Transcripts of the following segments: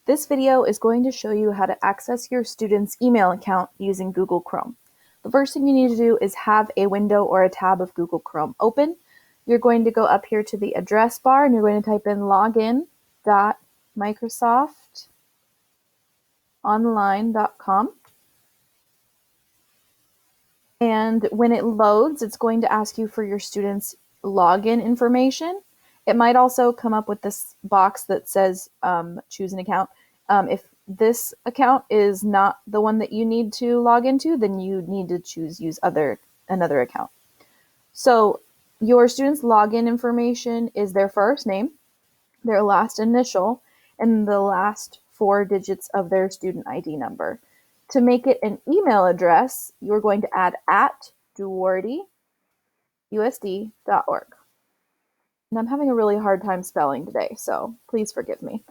This video is going to show you how to access your student's email account using Google Chrome. The first thing you need to do is have a window or a tab of Google Chrome open. You're going to go up here to the address bar and you're going to type in login.microsoftonline.com. And when it loads, it's going to ask you for your student's login information. It might also come up with this box that says choose an account. If this account is not the one that you need to log into, then you need to use another account. So your student's login information is their first name, their last initial, and the last 4 digits of their student ID number. To make it an email address, you're going to add @duartyusd.org. And I'm having a really hard time spelling today, so please forgive me.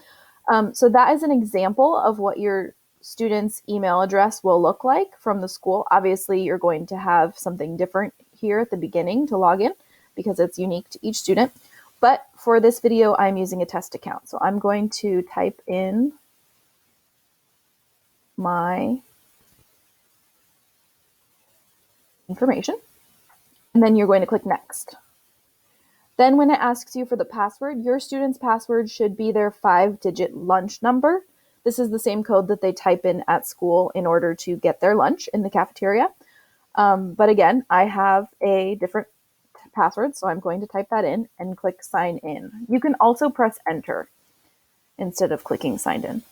So that is an example of what your student's email address will look like from the school. Obviously, you're going to have something different here at the beginning to log in because it's unique to each student. But for this video, I'm using a test account. So I'm going to type in my information, and then you're going to click next. Then when it asks you for the password, your student's password should be their 5-digit lunch number. This is the same code that they type in at school in order to get their lunch in the cafeteria. But again, I have a different password, so I'm going to type that in and click sign in. You can also press enter instead of clicking signed in.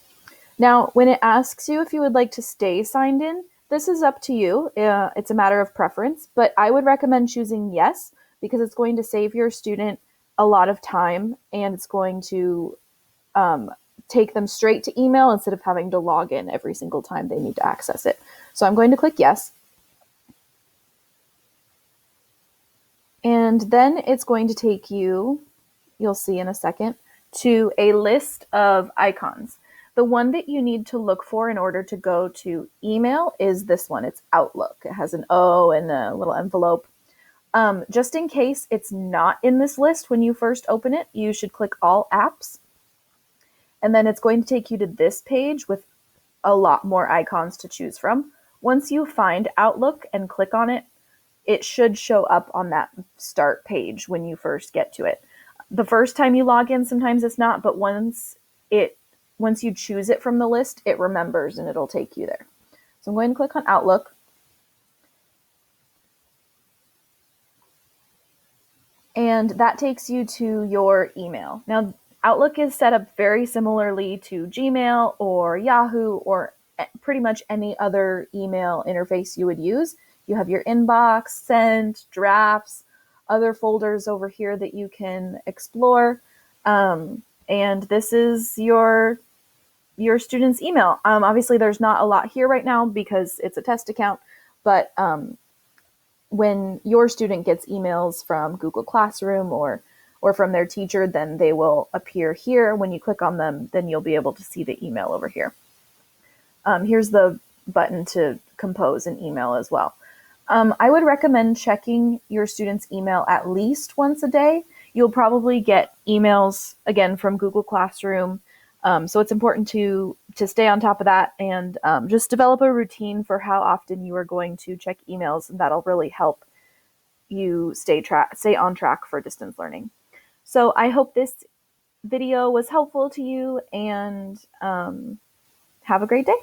Now, when it asks you if you would like to stay signed in, this is up to you. It's a matter of preference, but I would recommend choosing yes, because it's going to save your student a lot of time and it's going to take them straight to email instead of having to log in every single time they need to access it. So I'm going to click yes. And then it's going to take you, you'll see in a second, to a list of icons. The one that you need to look for in order to go to email is this one. It's Outlook. It has an O and a little envelope. Just in case it's not in this list when you first open it, you should click All Apps. And then it's going to take you to this page with a lot more icons to choose from. Once you find Outlook and click on it, it should show up on that start page when you first get to it. The first time you log in, sometimes it's not, but once you choose it from the list, it remembers and it'll take you there. So I'm going to click on Outlook. And that takes you to your email. Now, Outlook is set up very similarly to Gmail or Yahoo or pretty much any other email interface you would use. You have your inbox, sent, drafts, other folders over here that you can explore. And this is your student's email. Obviously, there's not a lot here right now because it's a test account, but when your student gets emails from Google Classroom or from their teacher, then they will appear here. When you click on them, then you'll be able to see the email over here. Here's the button to compose an email as well. I would recommend checking your student's email at least once a day. You'll probably get emails, again, from Google Classroom. So it's important to stay on top of that and just develop a routine for how often you are going to check emails, and that'll really help you stay on track for distance learning. So I hope this video was helpful to you, and have a great day.